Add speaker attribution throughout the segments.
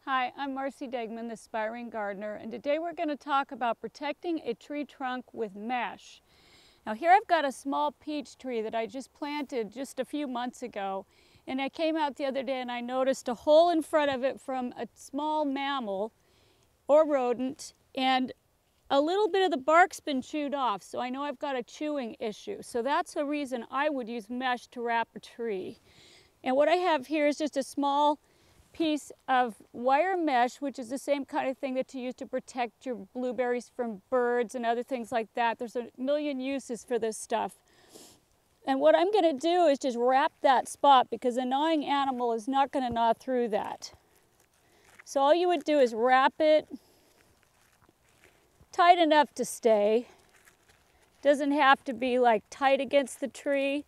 Speaker 1: Hi, I'm Marci Degman, the Aspiring Gardener, and today we're going to talk about protecting a tree trunk with mesh. Now here I've got a small peach tree that I just planted just a few months ago, and I came out the other day and I noticed a hole in front of it from a small mammal or rodent, and a little bit of the bark's been chewed off, so I know I've got a chewing issue. So that's a reason I would use mesh to wrap a tree. And what I have here is just a small piece of wire mesh, which is the same kind of thing that you use to protect your blueberries from birds and other things like that. There's a million uses for this stuff. And what I'm going to do is just wrap that spot, because a gnawing animal is not going to gnaw through that. So all you would do is wrap it tight enough to stay. Doesn't have to be like tight against the tree.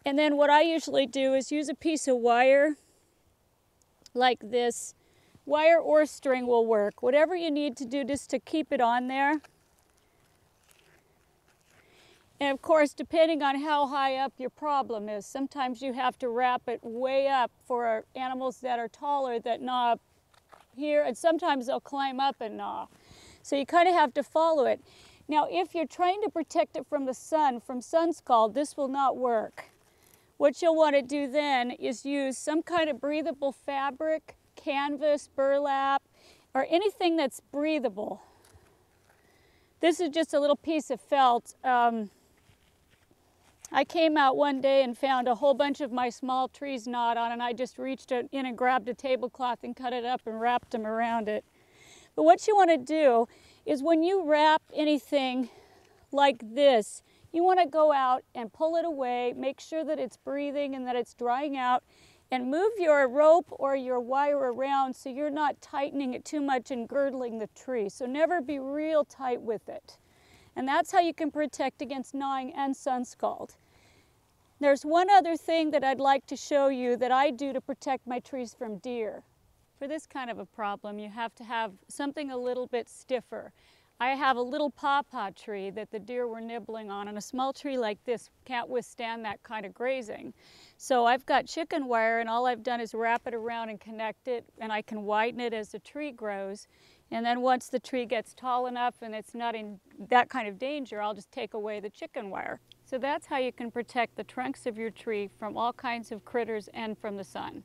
Speaker 1: And then what I usually do is use a piece of wire like this. Wire or string will work. Whatever you need to do just to keep it on there. And of course, depending on how high up your problem is, sometimes you have to wrap it way up for animals that are taller that gnaw here, and sometimes they'll climb up and gnaw. So you kind of have to follow it. Now, if you're trying to protect it from the sun, from sun scald, this will not work. What you'll want to do then is use some kind of breathable fabric, canvas, burlap, or anything that's breathable. This is just a little piece of felt. I came out one day and found a whole bunch of my small trees gnawed on, and I just reached in and grabbed a tablecloth and cut it up and wrapped them around it. But what you want to do is when you wrap anything like this, you want to go out and pull it away, make sure that it's breathing and that it's drying out, and move your rope or your wire around so you're not tightening it too much and girdling the tree. So never be real tight with it. And that's how you can protect against gnawing and sun scald. There's one other thing that I'd like to show you that I do to protect my trees from deer. For this kind of a problem, you have to have something a little bit stiffer. I have a little pawpaw tree that the deer were nibbling on, and a small tree like this can't withstand that kind of grazing. So I've got chicken wire, and all I've done is wrap it around and connect it, and I can widen it as the tree grows. And then once the tree gets tall enough and it's not in that kind of danger, I'll just take away the chicken wire. So that's how you can protect the trunks of your tree from all kinds of critters and from the sun.